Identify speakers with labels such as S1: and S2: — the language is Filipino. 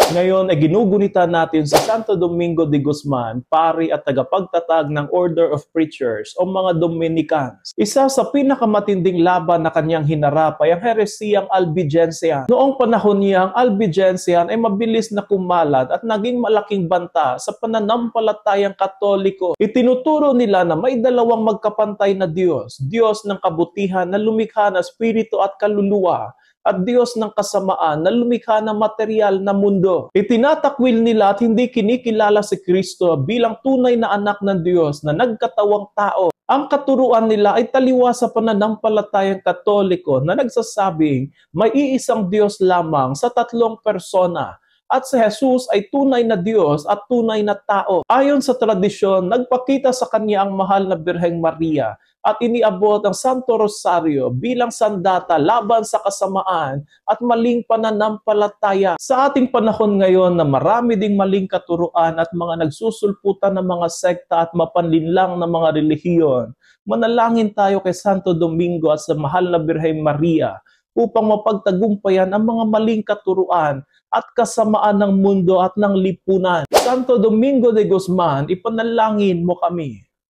S1: Ngayon ay ginugunita natin si Santo Domingo de Guzman, pari at tagapagtatag ng Order of Preachers o mga Dominicans. Isa sa pinakamatinding laban na kanyang hinarap ay ang heresiyang Albigensian. Noong panahon niya, ang Albigensian ay mabilis na kumalat at naging malaking banta sa pananampalatayang Katoliko. Itinuturo nila na may dalawang magkapantay na Diyos, Diyos ng kabutihan na lumikha ng espiritu at kaluluwa, at Diyos ng kasamaan na lumikha ng material na mundo. Itinatakwil nila at hindi kinikilala si Kristo bilang tunay na anak ng Diyos na nagkatawang tao. Ang katuruan nila ay taliwas sa pananampalatayang Katoliko na nagsasabing may iisang Diyos lamang sa tatlong persona, at si Jesus ay tunay na Diyos at tunay na tao. Ayon sa tradisyon, nagpakita sa kanya ang mahal na Birheng Maria at iniabot ang Santo Rosario bilang sandata laban sa kasamaan at maling pananampalataya. Sa ating panahon ngayon na marami ding maling katuruan at mga nagsusulputan ng mga sekta at mapanlinlang na mga relihiyon, manalangin tayo kay Santo Domingo at sa mahal na Birheng Maria upang mapagtagumpayan ang mga maling katuruan at kasamaan ng mundo at ng lipunan. Santo Domingo de Guzman, ipanalangin mo kami.